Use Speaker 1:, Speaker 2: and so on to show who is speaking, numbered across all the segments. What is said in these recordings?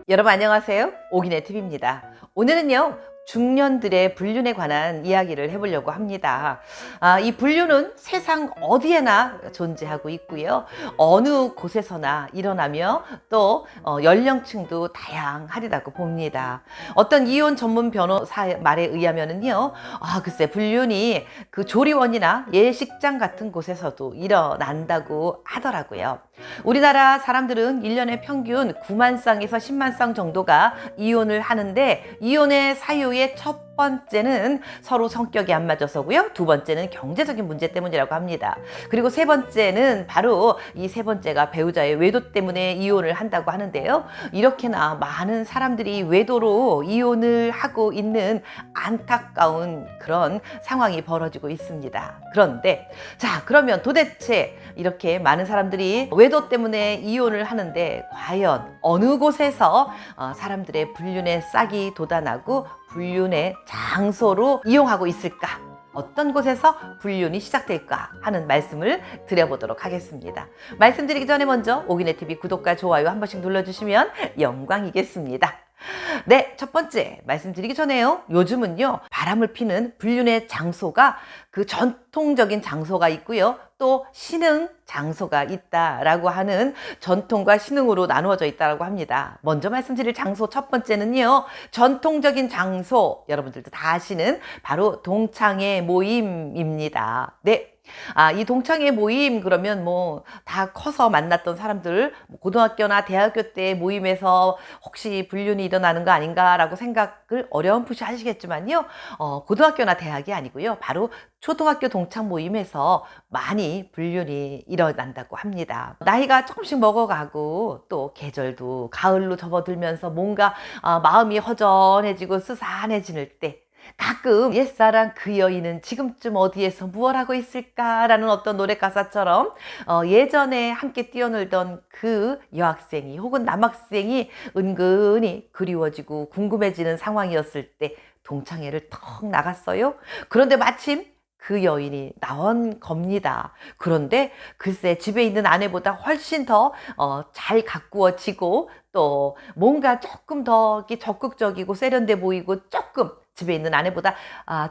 Speaker 1: 여러분 안녕하세요. 오기네 TV입니다. 오늘은요, 중년들의 불륜에 관한 이야기를 해보려고 합니다. 이 불륜은 세상 어디에나 존재하고 있고요. 어느 곳에서나 일어나며 또 연령층도 다양하리라고 봅니다. 어떤 이혼 전문 변호사 말에 의하면은요, 글쎄 불륜이 그 조리원이나 예식장 같은 곳에서도 일어난다고 하더라고요. 우리나라 사람들은 1년에 평균 9만 쌍에서 10만 쌍 정도가 이혼을 하는데, 이혼의 사유의 첫 번째는 서로 성격이 안 맞아서고요. 두 번째는 경제적인 문제 때문이라고 합니다. 그리고 세 번째는 바로 이 세 번째가 배우자의 외도 때문에 이혼을 한다고 하는데요. 이렇게나 많은 사람들이 외도로 이혼을 하고 있는 안타까운 그런 상황이 벌어지고 있습니다. 그런데 그러면 도대체 이렇게 많은 사람들이 외도 때문에 이혼을 하는데 과연 어느 곳에서 사람들의 불륜의 싹이 돋아나고 불륜의 장소로 이용하고 있을까? 어떤 곳에서 불륜이 시작될까 하는 말씀을 드려보도록 하겠습니다. 말씀드리기 전에 먼저 오기네 TV 구독과 좋아요 한 번씩 눌러주시면 영광이겠습니다. 네, 첫 번째 말씀드리기 전에요. 요즘은요, 바람을 피는 불륜의 장소가 그 전통적인 장소가 있고요. 또 신흥 장소가 있다라고 하는 전통과 신흥으로 나누어져 있다고 합니다. 먼저 말씀드릴 장소 첫 번째는요, 전통적인 장소, 여러분들도 다 아시는 바로 동창회 모임입니다. 네. 이 동창회 모임 그러면 뭐 다 커서 만났던 사람들, 고등학교나 대학교 때 모임에서 혹시 불륜이 일어나는 거 아닌가라고 생각을 어렴풋이 하시겠지만요. 고등학교나 대학이 아니고요. 바로 초등학교 동창 모임에서 많이 불륜이 일어난다고 합니다. 나이가 조금씩 먹어가고 또 계절도 가을로 접어들면서 뭔가 마음이 허전해지고 스산해질 때, 가끔 옛사랑 그 여인은 지금쯤 어디에서 무얼 하고 있을까라는 어떤 노래 가사처럼 예전에 함께 뛰어놀던 그 여학생이 혹은 남학생이 은근히 그리워지고 궁금해지는 상황이었을 때 동창회를 턱 나갔어요. 그런데 마침 그 여인이 나온 겁니다. 그런데 글쎄 집에 있는 아내보다 훨씬 더 잘 가꾸어지고 또 뭔가 조금 더 적극적이고 세련돼 보이고 조금 집에 있는 아내보다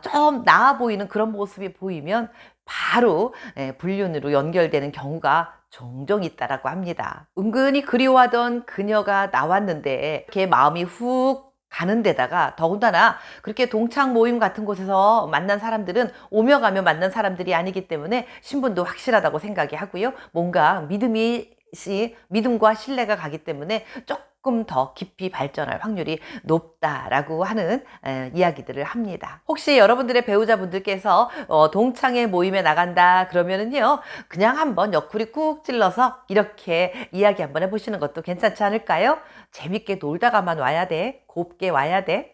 Speaker 1: 좀 나아 보이는 그런 모습이 보이면 바로 불륜으로 연결되는 경우가 종종 있다라고 합니다. 은근히 그리워하던 그녀가 나왔는데 이렇게 마음이 훅 가는 데다가 더군다나 그렇게 동창 모임 같은 곳에서 만난 사람들은 오며 가며 만난 사람들이 아니기 때문에 신분도 확실하다고 생각이 하고요. 뭔가 믿음과 신뢰가 가기 때문에 조금 더 깊이 발전할 확률이 높다라고 하는 이야기들을 합니다. 혹시 여러분들의 배우자분들께서 동창회 모임에 나간다 그러면은요, 그냥 한번 옆구리 꾹 찔러서 이렇게 이야기 한번 해보시는 것도 괜찮지 않을까요? 재밌게 놀다가만 와야 돼. 곱게 와야 돼.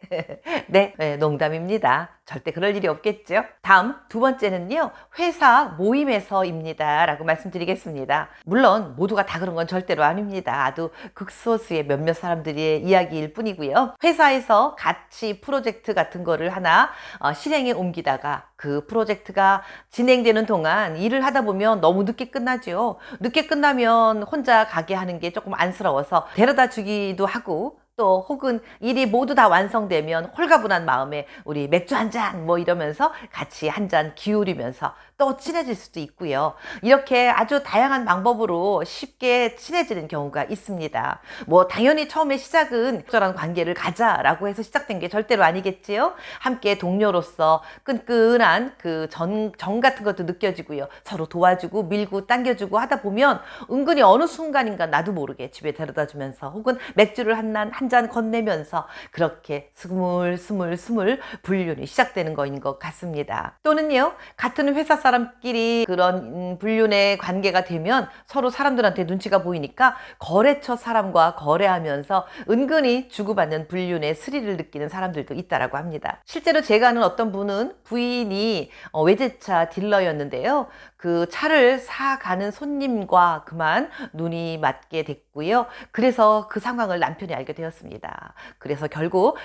Speaker 1: 네, 농담입니다. 절대 그럴 일이 없겠죠. 다음 두 번째는요, 회사 모임에서입니다 라고 말씀드리겠습니다. 물론 모두가 다 그런 건 절대로 아닙니다. 아주 극소수의 몇몇 사람들의 이야기일 뿐이고요. 회사에서 같이 프로젝트 같은 거를 하나 실행에 옮기다가 그 프로젝트가 진행되는 동안 일을 하다 보면 너무 늦게 끝나죠. 늦게 끝나면 혼자 가게 하는 게 조금 안쓰러워서 데려다 주기도 하고, 또 혹은 일이 모두 다 완성되면 홀가분한 마음에 우리 맥주 한 잔 뭐 이러면서 같이 한 잔 기울이면서 또 친해질 수도 있고요. 이렇게 아주 다양한 방법으로 쉽게 친해지는 경우가 있습니다. 뭐 당연히 처음에 시작은 적절한 관계를 가자라고 해서 시작된 게 절대로 아니겠지요. 함께 동료로서 끈끈한 그 정 같은 것도 느껴지고요. 서로 도와주고 밀고 당겨주고 하다 보면 은근히 어느 순간인가 나도 모르게 집에 데려다 주면서 혹은 맥주를 한 잔 건네면서 그렇게 스물스물 불륜이 시작되는 거인 것 같습니다. 또는요, 같은 회사 사람끼리 그런 불륜의 관계가 되면 서로 사람들한테 눈치가 보이니까 거래처 사람과 거래하면서 은근히 주고받는 불륜의 스릴을 느끼는 사람들도 있다라고 합니다. 실제로 제가 아는 어떤 분은 부인이 외제차 딜러였는데요. 그 차를 사가는 손님과 그만 눈이 맞게 됐고요. 고요. 그래서 그 상황을 남편이 알게 되었습니다. 그래서 결국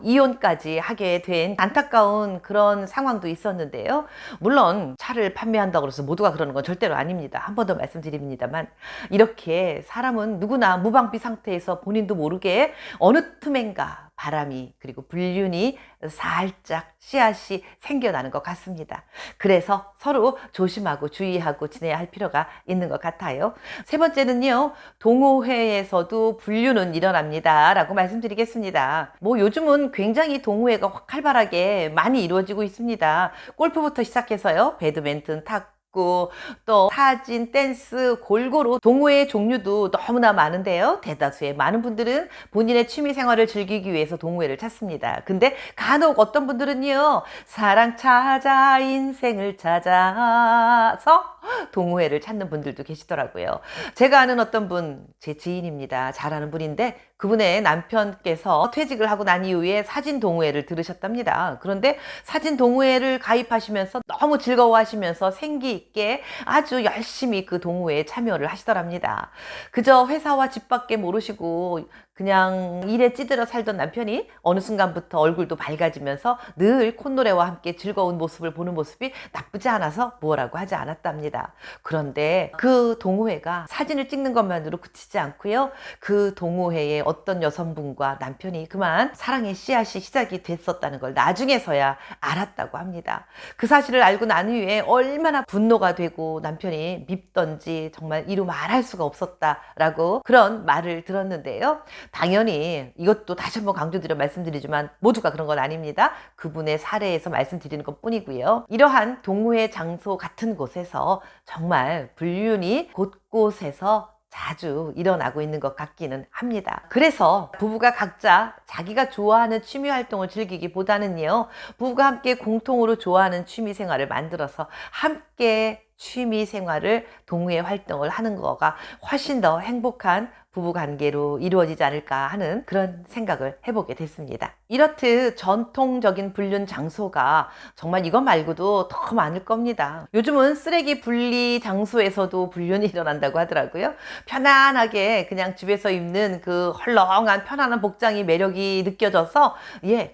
Speaker 1: 이혼까지 하게 된 안타까운 그런 상황도 있었는데요. 물론 차를 판매한다고 해서 모두가 그러는 건 절대로 아닙니다. 한 번 더 말씀드립니다만, 이렇게 사람은 누구나 무방비 상태에서 본인도 모르게 어느 틈엔가 바람이 그리고 불륜이 살짝 씨앗이 생겨나는 것 같습니다. 그래서 서로 조심하고 주의하고 지내야 할 필요가 있는 것 같아요. 세 번째는요, 동호회에서도 불륜은 일어납니다 라고 말씀드리겠습니다. 뭐 요즘은 굉장히 동호회가 확 활발하게 많이 이루어지고 있습니다. 골프부터 시작해서요, 배드민턴, 탁구, 또 사진, 댄스, 골고루 동호회 종류도 너무나 많은데요. 대다수의 많은 분들은 본인의 취미 생활을 즐기기 위해서 동호회를 찾습니다. 근데 간혹 어떤 분들은요, 사랑 찾아 인생을 찾아서 동호회를 찾는 분들도 계시더라고요. 제가 아는 어떤 분, 제 지인입니다. 잘 아는 분인데 그분의 남편께서 퇴직을 하고 난 이후에 사진 동호회를 들으셨답니다. 그런데 사진 동호회를 가입하시면서 너무 즐거워하시면서 생기 있게 아주 열심히 그 동호회에 참여를 하시더랍니다. 그저 회사와 집밖에 모르시고 그냥 일에 찌들어 살던 남편이 어느 순간부터 얼굴도 밝아지면서 늘 콧노래와 함께 즐거운 모습을 보는 모습이 나쁘지 않아서 뭐라고 하지 않았답니다. 그런데 그 동호회가 사진을 찍는 것만으로 그치지 않고요. 그 동호회에 어떤 여성분과 남편이 그만 사랑의 씨앗이 시작이 됐었다는 걸 나중에서야 알았다고 합니다. 그 사실을 알고 난 후에 얼마나 분노가 되고 남편이 밉던지 정말 이루 말할 수가 없었다라고 그런 말을 들었는데요. 당연히 이것도 다시 한번 강조드려 말씀드리지만 모두가 그런 건 아닙니다. 그분의 사례에서 말씀드리는 것 뿐이고요. 이러한 동호회 장소 같은 곳에서 정말 불륜이 곳곳에서 자주 일어나고 있는 것 같기는 합니다. 그래서 부부가 각자 자기가 좋아하는 취미 활동을 즐기기보다는요, 부부가 함께 공통으로 좋아하는 취미 생활을 만들어서 함께 취미 생활을 동호회 활동을 하는 거가 훨씬 더 행복한 부부관계로 이루어지지 않을까 하는 그런 생각을 해보게 됐습니다. 이렇듯 전통적인 불륜 장소가 정말 이것 말고도 더 많을 겁니다. 요즘은 쓰레기 분리 장소에서도 불륜이 일어난다고 하더라고요. 편안하게 그냥 집에서 입는 그 헐렁한 편안한 복장이 매력이 느껴져서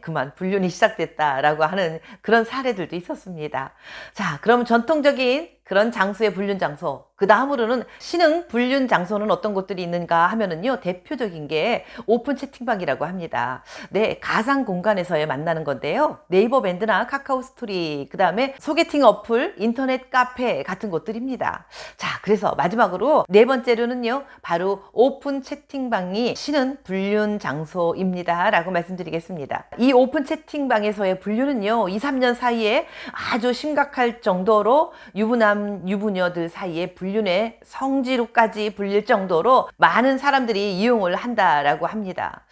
Speaker 1: 그만 불륜이 시작됐다라고 하는 그런 사례들도 있었습니다. 자, 그럼 전통적인 그런 장소의 불륜 장소, 그 다음으로는 신흥 불륜 장소는 어떤 곳들이 있는가 하면은요, 대표적인 게 오픈 채팅방이라고 합니다. 네, 가상 공간에서의 만나는 건데요. 네이버 밴드나 카카오 스토리, 그 다음에 소개팅 어플, 인터넷 카페 같은 곳들입니다. 자, 그래서 마지막으로 네 번째로는요, 바로 오픈 채팅방이 신흥 불륜 장소입니다 라고 말씀드리겠습니다. 이 오픈 채팅방에서의 불륜은요, 2, 3년 사이에 아주 심각할 정도로 유부남 유부녀들 사이에 불륜의 성지로까지 불릴 정도로 많은 사람들이 이용을 한다라고 합니다.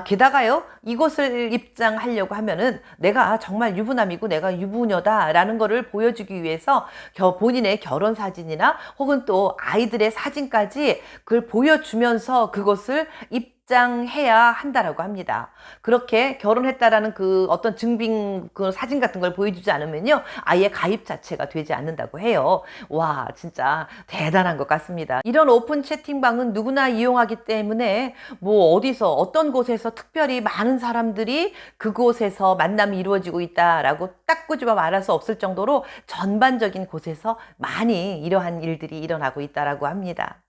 Speaker 1: 게다가요, 이곳을 입장하려고 하면은 내가 정말 유부남이고 내가 유부녀다라는 거를 보여주기 위해서 본인의 결혼 사진이나 혹은 또 아이들의 사진까지 그걸 보여주면서 그것을 입장해야 한다라고 합니다. 그렇게 결혼했다라는 그 어떤 증빙 그 사진 같은 걸 보여주지 않으면요, 아예 가입 자체가 되지 않는다고 해요. 와, 진짜 대단한 것 같습니다. 이런 오픈 채팅방은 누구나 이용하기 때문에 뭐 어디서 어떤 곳에서 특별히 많은 사람들이 그곳에서 만남이 이루어지고 있다라고 딱 꼬집어 말할 수 없을 정도로 전반적인 곳에서 많이 이러한 일들이 일어나고 있다라고 합니다.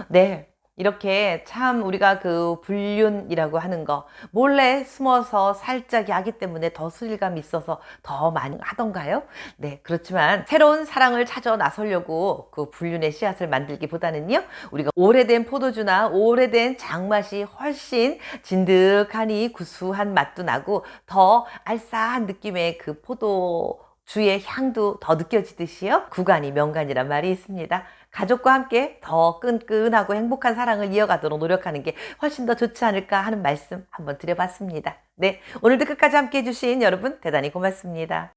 Speaker 1: 네. 이렇게 참 우리가 그 불륜이라고 하는 거 몰래 숨어서 살짝 하기 때문에 더 스릴감이 있어서 더 많이 하던가요? 네, 그렇지만 새로운 사랑을 찾아 나서려고 그 불륜의 씨앗을 만들기보다는요, 우리가 오래된 포도주나 오래된 장맛이 훨씬 진득하니 구수한 맛도 나고 더 알싸한 느낌의 그 포도주의 향도 더 느껴지듯이요, 구간이 명간이란 말이 있습니다. 가족과 함께 더 끈끈하고 행복한 사랑을 이어가도록 노력하는 게 훨씬 더 좋지 않을까 하는 말씀 한번 드려봤습니다. 네, 오늘도 끝까지 함께 해주신 여러분 대단히 고맙습니다.